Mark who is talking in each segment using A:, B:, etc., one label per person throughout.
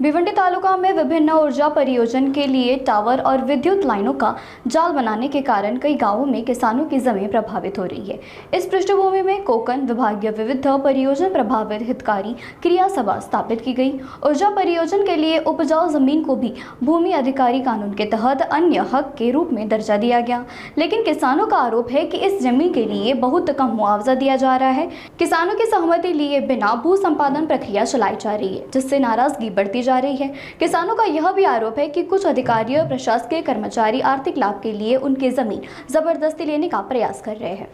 A: भिवंडी तालुका में विभिन्न ऊर्जा परियोजन के लिए टावर और विद्युत लाइनों का जाल बनाने के कारण कई गांवों में किसानों की जमीन प्रभावित हो रही है। इस पृष्ठभूमि में कोकण विभागीय विविध परियोजन प्रभावित हितकारी क्रिया सभा स्थापित की गई। ऊर्जा परियोजन के लिए उपजाऊ जमीन को भी भूमि अधिकारी कानून के तहत अन्य हक के रूप में दर्जा दिया गया, लेकिन किसानों का आरोप है कि इस जमीन के लिए बहुत कम मुआवजा दिया जा रहा है। किसानों की सहमति लिए बिना भू संपादन प्रक्रिया चलाई जा रही है, जिससे नाराजगी बढ़ती जा रही है। किसानों का यह भी आरोप है कि कुछ अधिकारी और प्रशासकीय कर्मचारी आर्थिक लाभ के लिए उनकी जमीन जबरदस्ती लेने का प्रयास कर रहे हैं।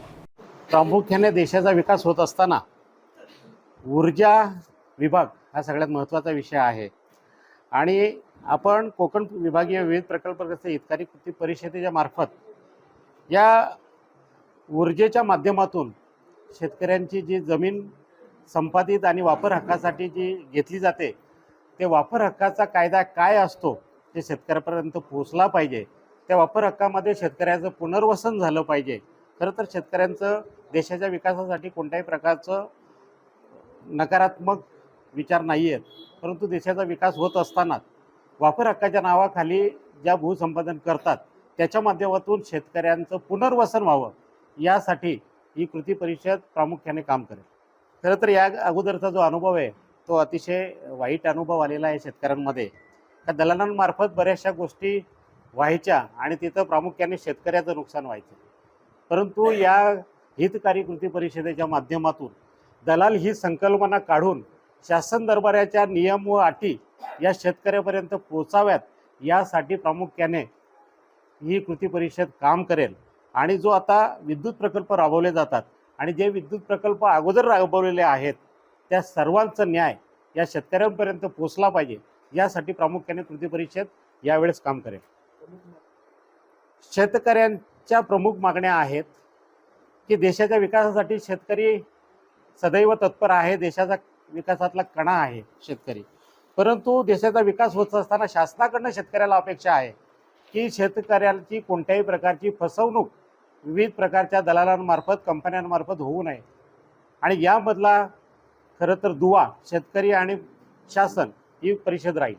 B: प्रामुख्याने देशाचा विकास होत असताना ऊर्जा विभाग हा सगळ्यात महत्त्वाचा विषय आहे आणि आपण कोकण विभागीय विविध प्रकल्पग्रस्त हितकारी कृती परिषदेच्या मार्फत या ऊर्जेच्या माध्यमातून शेतकऱ्यांची जी जमीन संपादित आणि वापर हक्कासाठी जी घेतली जाते ते वापर हक्काचा कायदा काय असतो ते शेतकऱ्यापर्यंत पोहोचला पाहिजे। त्या वापर हक्कामध्ये शेतकऱ्याचं पुनर्वसन झालं पाहिजे। खरं तर शेतकऱ्यांचं देशाच्या विकासासाठी कोणत्याही प्रकारचं नकारात्मक विचार नाही आहेत, परंतु देशाचा विकास होत असताना वापर हक्काच्या नावाखाली ज्या भूसंपादन करतात त्याच्या माध्यमातून शेतकऱ्यांचं पुनर्वसन व्हावं यासाठी ही कृती परिषद प्रामुख्याने काम करेल। खरं तर या अगोदरचा जो अनुभव आहे तो अतिशय वाईट अनुभव आलेला आहे शेतकऱ्यांमध्ये। त्या दलालांमार्फत बऱ्याचशा गोष्टी व्हायच्या आणि तिथं प्रामुख्याने शेतकऱ्याचं नुकसान व्हायचं, परंतु या हितकारी कृती परिषदेच्या माध्यमातून दलाल ही संकल्पना काढून शासन दरबाराच्या नियम व अटी या शेतकऱ्यापर्यंत पोहोचाव्यात यासाठी प्रामुख्याने ही कृती परिषद काम करेल। आणि जो आता विद्युत प्रकल्प राबवले जातात आणि जे विद्युत प्रकल्प अगोदर राबवलेले आहेत त्या सर्वांचा न्याय या शेतकऱ्यांपर्यंत पोहोचला पाहिजे यासाठी प्रामुख्याने कृती परिषद यावेळेस काम करेल। शेतकऱ्यांच्या प्रमुख मागण्या आहेत की देशाच्या विकासासाठी शेतकरी सदैव तत्पर आहे, देशाचा विकासातला कणा आहे शेतकरी, परंतु देशाचा विकास होत असताना शासनाकडून शेतकऱ्याला अपेक्षा आहे की शेतकऱ्यांची कोणत्याही प्रकारची फसवणूक विविध प्रकारच्या दलालांमार्फत कंपन्यांमार्फत होऊ नये आणि यामधला खरं तर दुवा शेतकरी आणि शासन ही परिषद राहील।